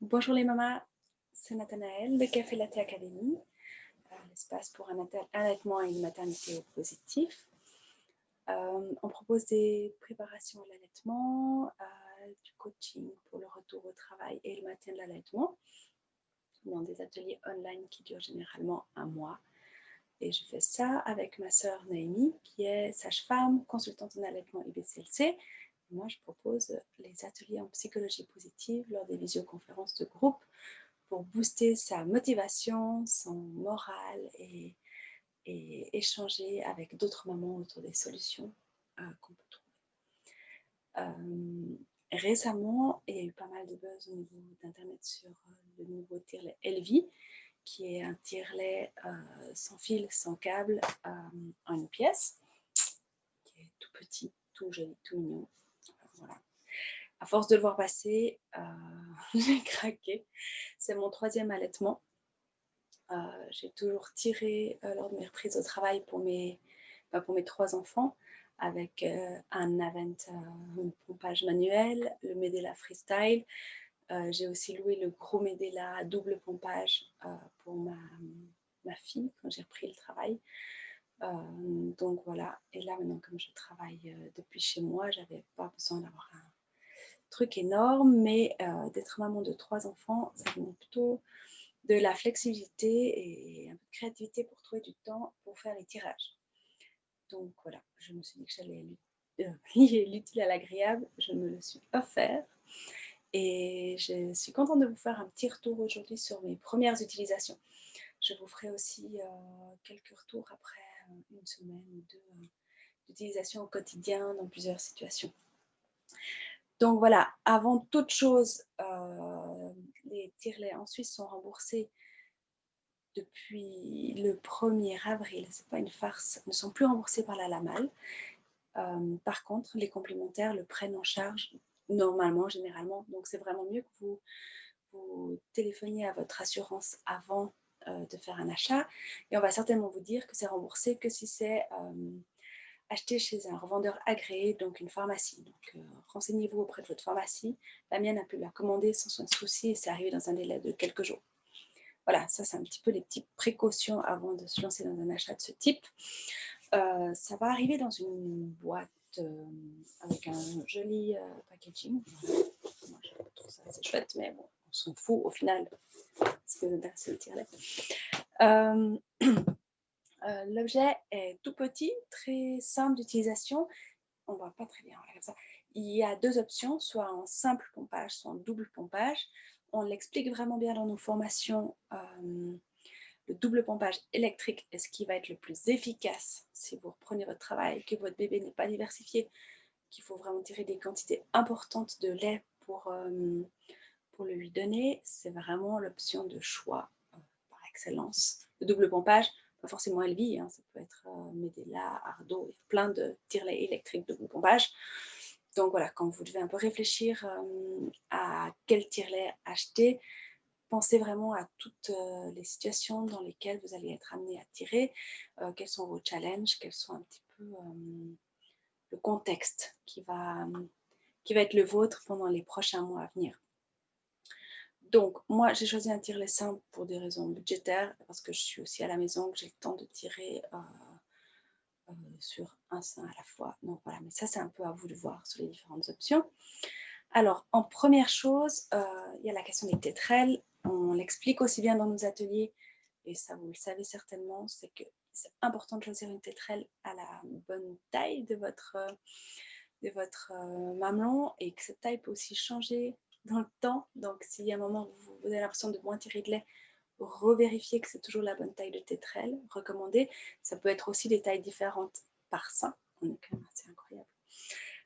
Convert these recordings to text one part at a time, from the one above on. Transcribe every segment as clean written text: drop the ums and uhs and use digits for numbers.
Bonjour les mamas, c'est Nathanaël de Café Latte Academy, l'espace pour un allaitement et une maternité au positif. On propose des préparations à l'allaitement, du coaching pour le retour au travail et le maintien de l'allaitement dans des ateliers online qui durent généralement un mois. Et je fais ça avec ma sœur Naomi, qui est sage-femme, consultante en allaitement IBCLC. Moi, je propose les ateliers en psychologie positive lors des visioconférences de groupe pour booster sa motivation, son moral et échanger avec d'autres mamans autour des solutions qu'on peut trouver. Récemment, il y a eu pas mal de buzz au niveau d'Internet sur le nouveau tirelet Elvie, qui est un tirelet sans fil, sans câble, en une pièce, qui est tout petit, tout joli, tout mignon. Voilà. À force de le voir passer, j'ai craqué. C'est mon 3e allaitement. J'ai toujours tiré lors de mes reprises au travail pour mes 3 enfants avec un Avent pompage manuel, le Medela Freestyle. J'ai aussi loué le gros Medela double pompage pour ma fille quand j'ai repris le travail. Donc voilà, et là maintenant comme je travaille depuis chez moi, j'avais pas besoin d'avoir un truc énorme, mais d'être maman de 3 enfants, ça demande plutôt de la flexibilité et un peu de créativité pour trouver du temps pour faire les tirages. Donc voilà, je me suis dit que j'allais lier l'utile à l'agréable, je me le suis offert. Et je suis contente de vous faire un petit retour aujourd'hui sur mes premières utilisations. Je vous ferai aussi quelques retours après une semaine ou deux d'utilisation au quotidien dans plusieurs situations. Donc voilà, avant toute chose, les tirelets en Suisse sont remboursés depuis le 1er avril, c'est pas une farce, ne sont plus remboursés par la LAMAL. Par contre, les complémentaires le prennent en charge normalement, généralement. Donc c'est vraiment mieux que vous téléphoniez à votre assurance avant de faire un achat. Et on va certainement vous dire que c'est remboursé que si c'est acheté chez un revendeur agréé, donc une pharmacie. Donc renseignez-vous auprès de votre pharmacie. La mienne a pu la commander sans souci et c'est arrivé dans un délai de quelques jours. Voilà, ça c'est un petit peu les petites précautions avant de se lancer dans un achat de ce type. Ça va arriver dans une boîte avec un joli packaging. Moi je trouve ça assez chouette, mais bon, on s'en fout au final. Parce que c'est le tirelet. L'objet est tout petit, très simple d'utilisation. On ne voit pas très bien, comme ça. Il y a 2 options, soit en simple pompage, soit en double pompage. On l'explique vraiment bien dans nos formations. Le double pompage électrique est ce qui va être le plus efficace si vous reprenez votre travail, que votre bébé n'est pas diversifié, qu'il faut vraiment tirer des quantités importantes de lait pour le lui donner. C'est vraiment l'option de choix par excellence. Le double pompage, pas forcément Elvie, hein, ça peut être Medela, Ardo, il y a plein de tirelets électriques double pompage. Donc voilà, quand vous devez un peu réfléchir à quel tirelet acheter, pensez vraiment à toutes les situations dans lesquelles vous allez être amené à tirer, quels sont vos challenges, quels sont un petit peu le contexte qui va être le vôtre pendant les prochains mois à venir. Donc moi j'ai choisi un tirelet simple pour des raisons budgétaires, parce que je suis aussi à la maison, que j'ai le temps de tirer sur un sein à la fois. Donc voilà, mais ça c'est un peu à vous de voir sur les différentes options. Alors en première chose, il y a la question des tétrelles. On l'explique aussi bien dans nos ateliers, et ça vous le savez certainement, c'est que c'est important de choisir une tétrelle à la bonne taille de votre mamelon, et que cette taille peut aussi changer dans le temps. Donc s'il y a un moment où vous avez l'impression de moins tirer de lait, revérifier que c'est toujours la bonne taille de tétrelle recommandée. Ça peut être aussi des tailles différentes par sein. On est quand même assez incroyable.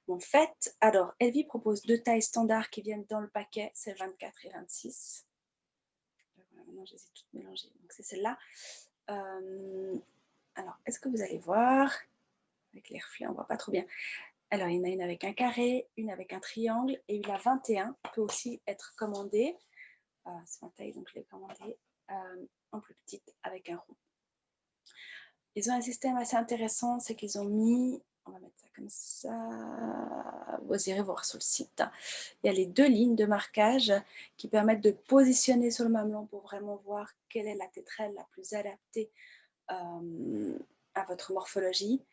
En fait, alors Elvie propose 2 tailles standards qui viennent dans le paquet, c'est 24 et 26. Voilà, maintenant je les ai toutes mélangées, donc c'est celle-là. Alors, est-ce que vous allez voir? Avec les reflets, on ne voit pas trop bien. Alors, il y en a une avec un carré, une avec un triangle, et la 21 peut aussi être commandée. C'est ma taille, donc je l'ai commandée en plus petite avec un rond. Ils ont un système assez intéressant, c'est qu'ils ont mis on va mettre ça comme ça. Vous irez voir sur le site. Il y a les 2 lignes de marquage qui permettent de positionner sur le mamelon pour vraiment voir quelle est la tétrelle la plus adaptée à votre morphologie.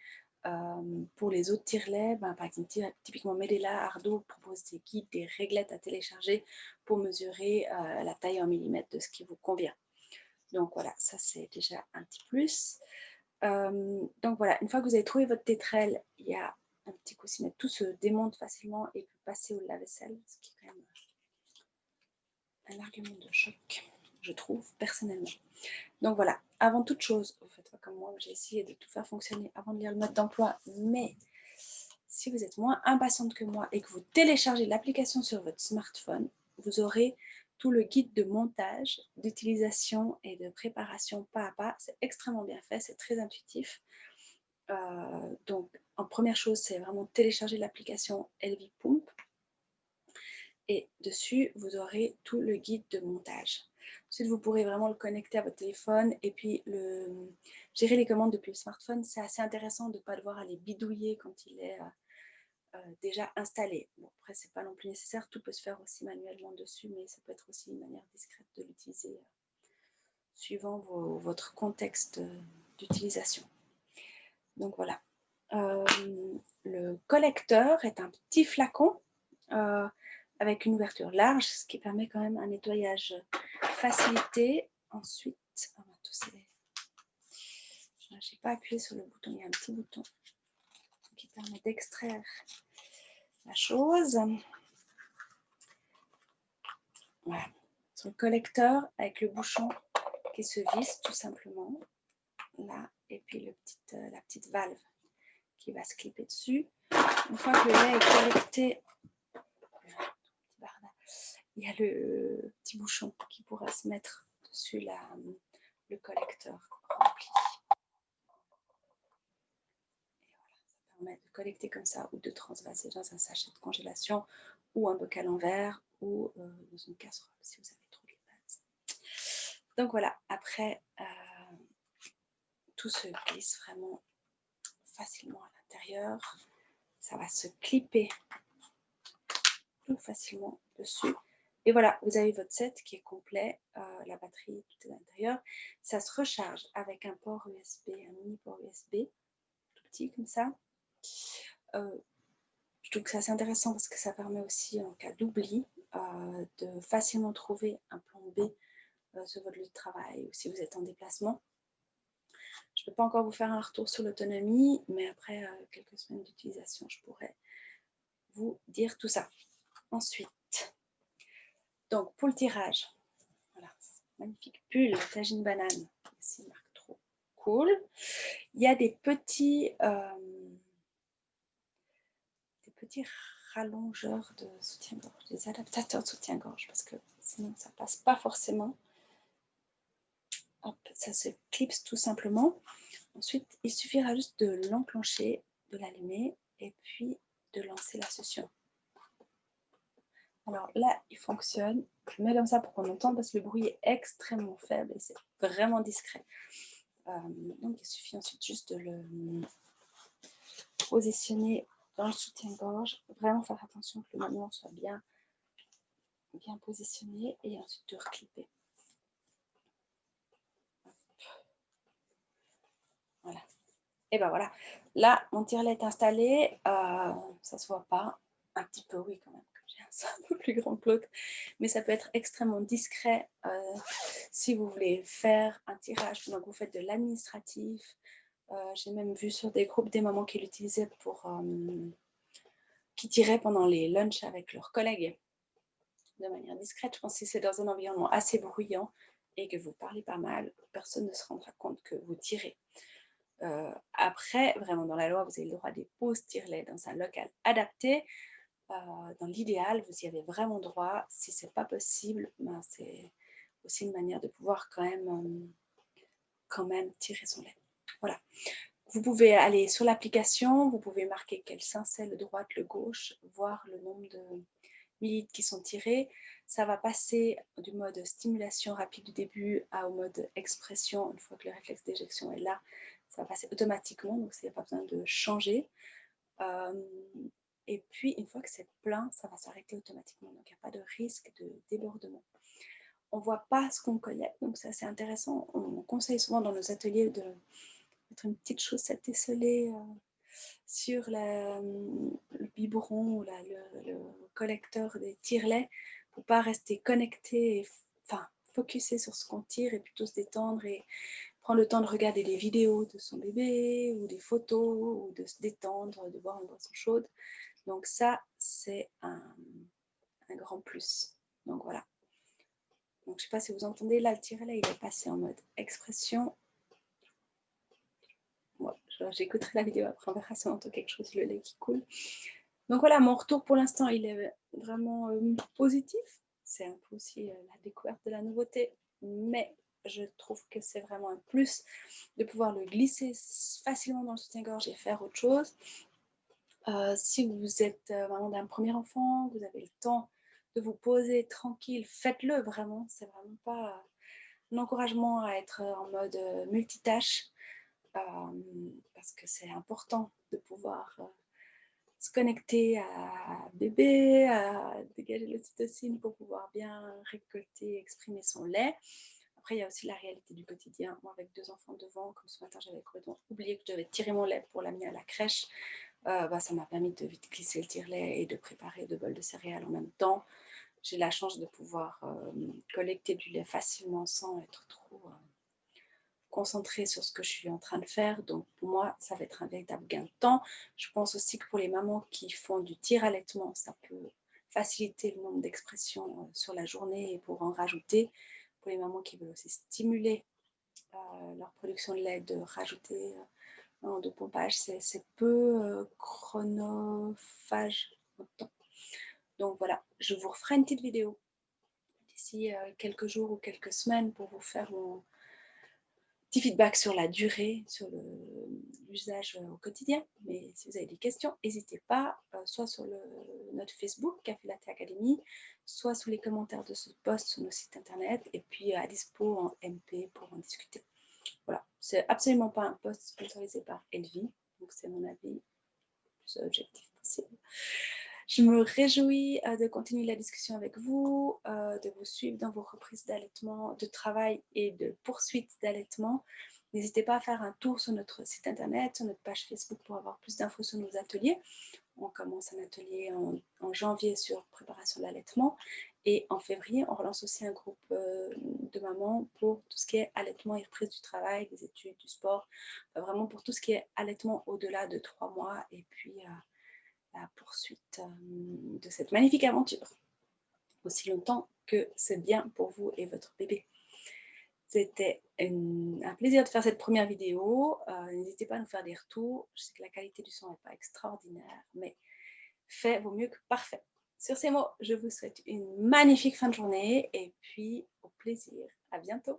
Pour les autres tire-laits, par exemple, typiquement Medela, Ardo propose des guides, des réglettes à télécharger pour mesurer la taille en millimètres de ce qui vous convient. Donc voilà, ça c'est déjà un petit plus. Donc voilà, une fois que vous avez trouvé votre tétrelle, il y a un petit coussinet, tout se démonte facilement et peut passer au lave-vaisselle, ce qui est quand même un argument de choc, je trouve, personnellement. Donc voilà, avant toute chose, vous faites pas comme moi, j'ai essayé de tout faire fonctionner avant de lire le mode d'emploi, mais si vous êtes moins impatiente que moi et que vous téléchargez l'application sur votre smartphone, vous aurez tout le guide de montage, d'utilisation et de préparation pas à pas. C'est extrêmement bien fait, c'est très intuitif. Donc, en première chose, c'est vraiment télécharger l'application LV Pump. Et dessus, vous aurez tout le guide de montage. Ensuite, vous pourrez vraiment le connecter à votre téléphone et puis gérer les commandes depuis le smartphone. C'est assez intéressant de ne pas devoir aller bidouiller quand il est déjà installé. Bon, après, ce n'est pas non plus nécessaire. Tout peut se faire aussi manuellement dessus, mais ça peut être aussi une manière discrète de l'utiliser suivant votre contexte d'utilisation. Donc voilà. Le collecteur est un petit flacon avec une ouverture large, ce qui permet quand même un nettoyage facilité. Ensuite, je n'ai pas appuyé sur le bouton, il y a un petit bouton qui permet d'extraire la chose. Voilà. Sur le collecteur avec le bouchon qui se visse tout simplement là, et puis la petite valve qui va se clipper dessus. Une fois que le lait est collecté, il y a le petit bouchon qui pourra se mettre dessus le collecteur rempli. Et voilà, ça permet de collecter comme ça ou de transvaser dans un sachet de congélation ou un bocal en verre ou dans une casserole si vous avez trop de base. Donc voilà, après, tout se glisse vraiment facilement à l'intérieur. Ça va se clipper tout facilement dessus. Et voilà, vous avez votre set qui est complet, la batterie, tout est à l'intérieur. Ça se recharge avec un port USB, un mini port USB, tout petit comme ça. Je trouve que c'est assez intéressant parce que ça permet aussi, en cas d'oubli, de facilement trouver un plan B sur votre lieu de travail ou si vous êtes en déplacement. Je ne peux pas encore vous faire un retour sur l'autonomie, mais après quelques semaines d'utilisation, je pourrais vous dire tout ça. Ensuite, donc pour le tirage, voilà, magnifique pull tagine banane, c'est une marque trop cool. Il y a des petits rallongeurs de soutien-gorge, des adaptateurs de soutien-gorge, parce que sinon ça passe pas forcément. Hop, ça se clipse tout simplement. Ensuite, il suffira juste de l'enclencher, de l'allumer et puis de lancer la succion. Alors là, il fonctionne. Je le mets comme ça pour qu'on entende parce que le bruit est extrêmement faible et c'est vraiment discret. Donc, il suffit ensuite juste de le positionner dans le soutien-gorge. Vraiment faire attention que le mamelon soit bien positionné et ensuite de reclipper. Voilà. Et ben voilà. Là, mon tire-lait est installé. Ça se voit pas. Un petit peu, oui, quand même. J'ai un sein un peu plus grand que l'autre. Mais ça peut être extrêmement discret si vous voulez faire un tirage. Donc, vous faites de l'administratif. J'ai même vu sur des groupes des mamans qui l'utilisaient qui tiraient pendant les lunchs avec leurs collègues de manière discrète. Je pense que si c'est dans un environnement assez bruyant et que vous parlez pas mal, personne ne se rendra compte que vous tirez. Après, vraiment dans la loi, vous avez le droit des pauses tire-lait dans un local adapté. Dans l'idéal, vous y avez vraiment droit. Si ce n'est pas possible, c'est aussi une manière de pouvoir quand même tirer son lait. Voilà. Vous pouvez aller sur l'application, vous pouvez marquer quel sein c'est, le droite, le gauche, voir le nombre de millilitres qui sont tirés. Ça va passer du mode stimulation rapide du début au mode expression. Une fois que le réflexe d'éjection est là, ça va passer automatiquement, donc il n'y a pas besoin de changer. Et puis, une fois que c'est plein, ça va s'arrêter automatiquement. Donc, il n'y a pas de risque de débordement. On ne voit pas ce qu'on collecte, donc c'est assez intéressant. On conseille souvent dans nos ateliers de mettre une petite chaussette esselée sur le biberon ou le collecteur des tire-laits pour ne pas rester connecté, enfin, focuser sur ce qu'on tire et plutôt se détendre et prendre le temps de regarder des vidéos de son bébé ou des photos ou de se détendre, de boire une boisson chaude. Donc ça, c'est un grand plus. Donc voilà. Donc je ne sais pas si vous entendez, là, le tire-lait, il est passé en mode expression. Ouais, j'écouterai la vidéo après, on verra si on entend quelque chose, le lait qui coule. Donc voilà, mon retour pour l'instant, il est vraiment positif. C'est un peu aussi la découverte de la nouveauté, mais je trouve que c'est vraiment un plus de pouvoir le glisser facilement dans le soutien-gorge et faire autre chose. Si vous êtes maman d'un premier enfant, vous avez le temps de vous poser tranquille, faites-le vraiment. C'est vraiment pas un encouragement à être en mode multitâche, parce que c'est important de pouvoir se connecter à bébé, à dégager l'ocytocine pour pouvoir bien récolter, exprimer son lait. Après, il y a aussi la réalité du quotidien. Moi, avec 2 enfants devant, comme ce matin, j'avais complètement oublié que je devais tirer mon lait pour l'amener à la crèche. Ça m'a permis de vite glisser le tire-lait et de préparer 2 bols de céréales en même temps. J'ai la chance de pouvoir collecter du lait facilement sans être trop concentrée sur ce que je suis en train de faire. Donc pour moi, ça va être un véritable gain de temps. Je pense aussi que pour les mamans qui font du tire-allaitement, ça peut faciliter le nombre d'expressions sur la journée et pour en rajouter. Pour les mamans qui veulent aussi stimuler leur production de lait, de rajouter de pompage, c'est peu chronophage en temps. Donc voilà, je vous referai une petite vidéo d'ici quelques jours ou quelques semaines pour vous faire mon petit feedback sur la durée, sur l'usage au quotidien. Mais si vous avez des questions, n'hésitez pas, soit sur notre Facebook, Café Latte Academy, soit sous les commentaires de ce post sur nos sites internet, et puis à dispo en MP pour en discuter. Voilà, c'est absolument pas un post sponsorisé par Elvie, donc c'est mon avis le plus objectif possible. Je me réjouis de continuer la discussion avec vous, de vous suivre dans vos reprises d'allaitement, de travail et de poursuite d'allaitement. N'hésitez pas à faire un tour sur notre site internet, sur notre page Facebook pour avoir plus d'infos sur nos ateliers. On commence un atelier en janvier sur préparation de l'allaitement et en février, on relance aussi un groupe de mamans pour tout ce qui est allaitement et reprise du travail, des études, du sport, vraiment pour tout ce qui est allaitement au-delà de 3 mois et puis la poursuite de cette magnifique aventure, aussi longtemps que c'est bien pour vous et votre bébé. C'était un plaisir de faire cette première vidéo. N'hésitez pas à nous faire des retours. Je sais que la qualité du son n'est pas extraordinaire, mais fait vaut mieux que parfait. Sur ces mots, je vous souhaite une magnifique fin de journée et puis au plaisir. À bientôt.